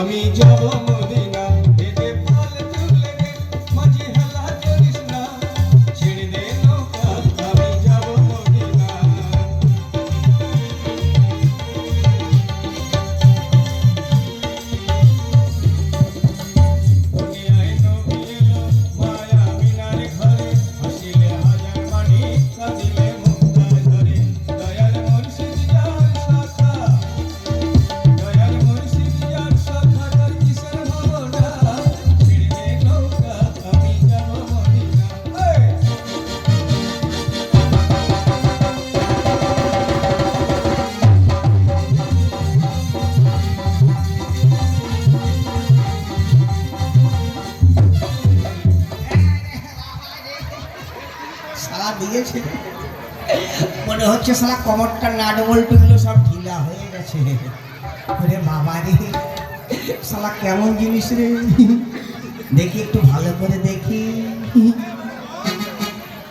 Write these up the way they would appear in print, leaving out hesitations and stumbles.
আমি যাব মদিনা এই যে ফল তুলে রে মাঝি হেলা করিস না ছেড়ে দে নৌকা আমি যাব মদিনা দুনিয়ায় নবী এলো মায়া মিনার ঘরে হাসিলে হাজার মানি কাঁদিলে মুক্তার ধরে দয়াল মুর্শিদ যার শাখা দয়াল মুর্শিদ যার শাখা তার কিসের ভাবনা ছেড়ে দে নৌকা আমি যাব মদিনা সালা দিয়েছে মনে হচ্ছে সালা কমরটা নাট বল্টুগুলো সব ঢিলা হয়ে গেছে ওরে বাবা রে সালা কেমন জিনিস রে দেখি একটু ভালো করে দেখি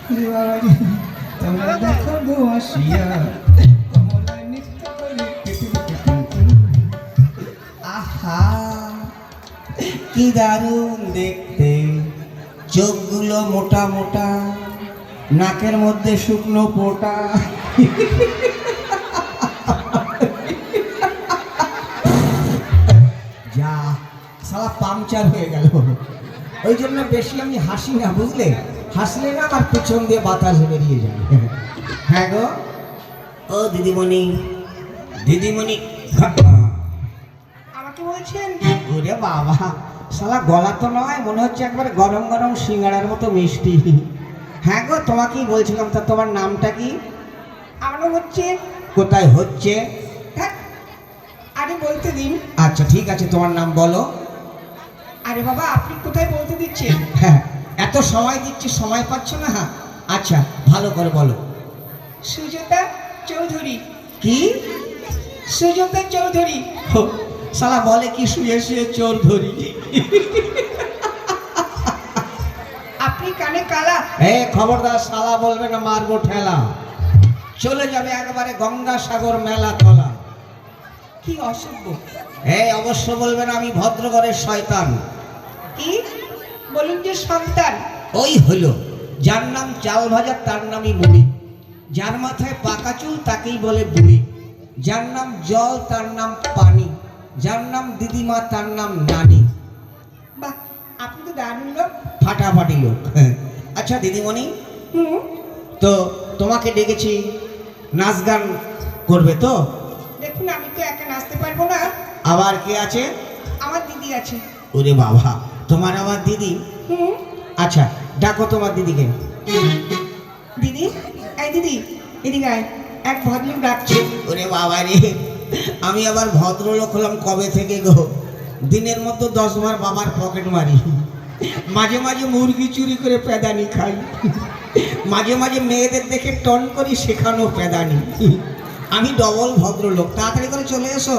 ওরে বাবা রে তোমরা দেখো গো আসিয়া কমলায় নৃত্য করে আহা কি দারুণ দেখতে চোখগুলো মোটা মোটা নাকের মধ্যে শুকনো পোটা যা সালা পাংচার হয়ে গেল ওই জন্য বেশি আমি হাসি না বুঝলে হাসলে না আমার পিছন দিয়ে বাতাস বেরিয়ে যায় হ্যাঁ গো ও দিদিমণি দিদিমণি আমাকে বলছেন ওরে বাবা শালা গলা তো নয় মনে হচ্ছে একবারে গরম গরম সিঙ্গাড়ার মতো মিষ্টি হ্যাঁ গো তোমাকেই বলছিলাম তা তোমার নামটা কি আমার হচ্ছে কোথায় হচ্ছে আরে বলতে দিন আচ্ছা ঠিক আছে তোমার নাম বলো আরে বাবা আপনি কোথায় বলতে দিচ্ছেন হ্যাঁ এত সময় দিচ্ছি সময় পাচ্ছ না হ্যাঁ আচ্ছা ভালো করে বলো সুজাতা চৌধুরী কি সুজাতা চৌধুরী শালা বলে কি শুয়ে শুয়ে চোর ধরি আপনি কানে কালা খবরদার শালা বলবে না মারবো ঠেলা চলে যাবে একবারে গঙ্গাসাগর মেলা তলা কি অসভ্য অবশ্য বলবেন আমি ভদ্রঘরের শয়তান কি বলুন যে সন্তান ওই হলো যার নাম চাল ভাজা তার নামই মুড়ি যার মাথায় পাকা চুল তাকেই বলে বুড়ি যার নাম জল তার নাম পানি যার নাম দিদিমা তার নাম নানি বাহ আপনি তো দারুণ লোক ফাটাফাটি লোক আচ্ছা দিদিমণি তো তোমাকে ডেকেছি নাচ গান করবে তো দেখুন আমি তো একা নাচতে পারবো না আবার কে আছে আমার দিদি আছে ওরে বাবা তোমার আবার দিদি আচ্ছা ডাকো তোমার দিদিকে দিদি এই দিদি এদিকে আয় এক ভদ্রলোক ডাকছে ওরে বাবা রে আমি আবার ভদ্রলোক হলাম কবে থেকে গো দিনের মতো 10 বার বাবার পকেট মারি মাঝে মাঝে মুরগি চুরি করে পেদানি খাই মাঝে মাঝে মেয়েদের দেখে টন করি শেখানো পেদানি আমি ডবল ভদ্রলোক তাড়াতাড়ি করে চলে এসো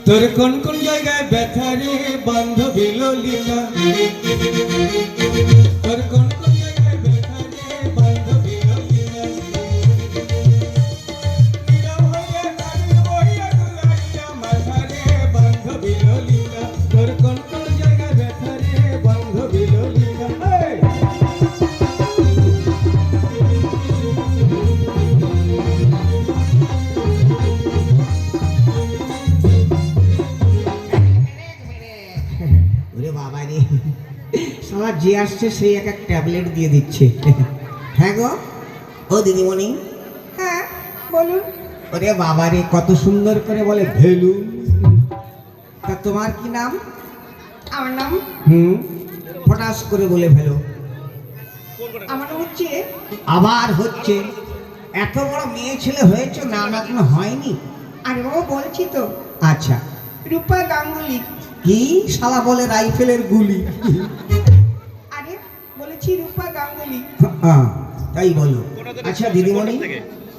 তোর কোন কোন জায়গায় ব্যথা রে বান্ধবী ললিতা তোর কোন কোন জায়গায় ব্যথা রে বান্ধবী ললিতা নীরব হইয়া কান্দ বহিয়া দুলাইয়া মাথা রে বান্ধবী ললিতা তোর কোন কোন জায়গায় ব্যথা রে বান্ধবী ললিতা বাবা রে সালা যে আসছে সেই এক ট্যাবলেট দিয়ে দিচ্ছে হ্যাঁ গো ও দিদিমণি হ্যাঁ বলুন ওরে বাবা রে কত সুন্দর করে বলে ভেলু তা তোমার কি নাম আমার নাম ফটাস করে বলে ভেলো আমার হচ্ছে আবার হচ্ছে এত বড় মেয়ে ছেলে হয়েছে না না কোনো হয়নি আরে বাবা বলছি তো আচ্ছা রূপা গাঙ্গুলি কি শালা বলে রাইফেলের গুলি আরে বলেছি রূপা গাঙ্গুলি হ্যাঁ তাই বলো আচ্ছা দিদিমণি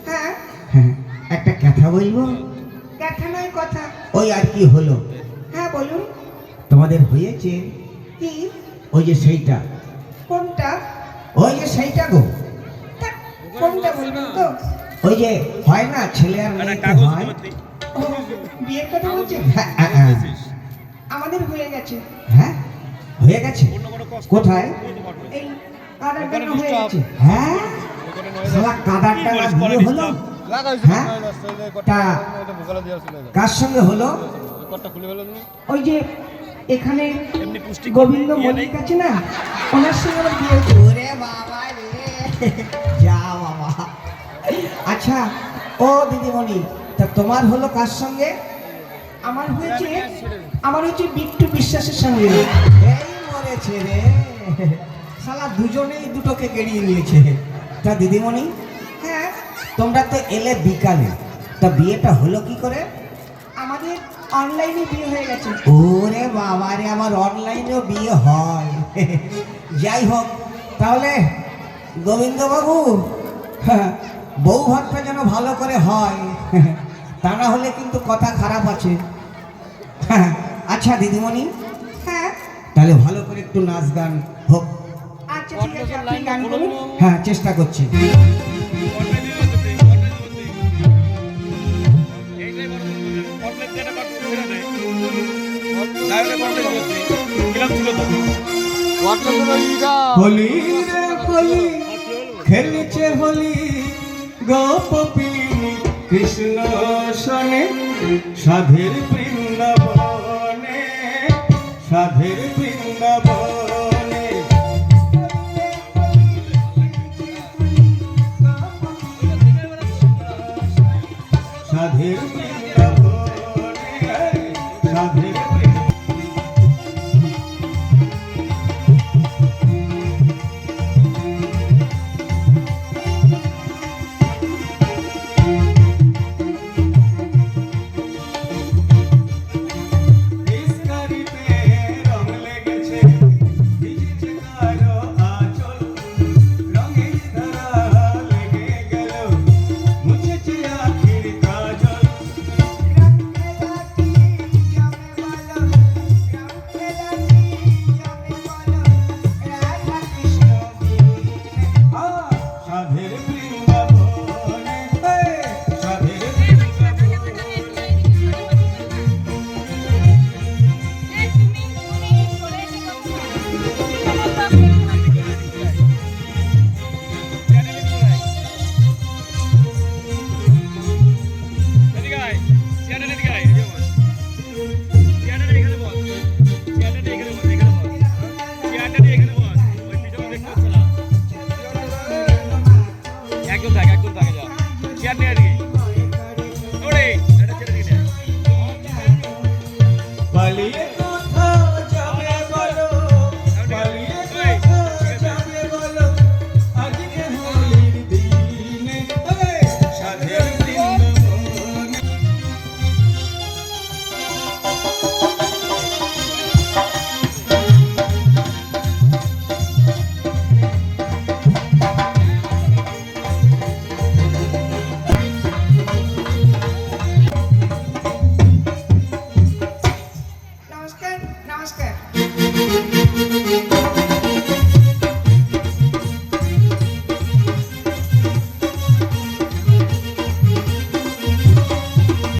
হ্যাঁ হ্যাঁ একটা কথা বলবো কথা নয় কথা ওই আর কি হলো হ্যাঁ বলুন তোমাদের হয়েছে কি ওই যে সেইটা, কোনটা? ওই যে সেইটা গো, তা, কোনটা বলবেন তো? ওই যে হয় না ছেলে আর মেয়েকে হয়। ও, বিয়ের কথা বলছেন? হ্যাঁ, হ্যাঁ, হ্যাঁ। আমাদের হয়ে গেছে। হ্যাঁ হয়ে গেছে, কোথায়? এই কাদার জন্য হয়ে গেছে। হ্যাঁ শালা কাদার টাকা বিয়ে হলো। হ্যাঁ তা কার সঙ্গে হলো? ওই যে এখানে গোবিন্দ মল্লিক আছে না, ওনার সঙ্গে আমার বিয়ে হয়েছে। ওরে বাবা রে, যা বাবা। আচ্ছা ও দিদিমণি, তা তোমার হলো কার সঙ্গে? আমার হয়েছে বিট্টু বিশ্বাসের সঙ্গে। এই মরেছে রে, শালা দুজনেই দুটোকে গেড়িয়ে নিয়েছে। তা দিদিমণি, হ্যাঁ, তোমরা তো এলে বিকালে, তা বিয়েটা হলো কি করে? আমাদের অনলাইনে বিয়ে হয়ে গেছে। ওরে বাবা রে, আমার অনলাইনেও বিয়ে হয়। যাই হোক, তাহলে গোবিন্দবাবু, বউ ভাতটা যেন ভালো করে হয়, তা না হলে কিন্তু কথা খারাপ আছে। আচ্ছা দিদিমণি, হ্যাঁ, তাহলে ভালো করে একটু নাচ গান হোক। আচ্ছা ঠিক আছে, আপনি গান করুন। হ্যাঁ চেষ্টা করছি। হোলি রে হোলি খেলছে হোলি গোপিনী কৃষ্ণ সনে সাধের বৃন্দাবনে, সাধের বৃন্দাবনে। সাধের বৃন্দাবনে, সাধের পিচকারিতে রং লেগেছে, ভিজেছে কারো আঁচল, রঙের ধারা লেগে গেল, মুছেছে আখির কাজল। সাধের বৃন্দাবনে, সাধের একদম থাকে যা চেয়ার নিয়ে দিকে ওরে এটা ছেড়ে দিকে পালিয়ে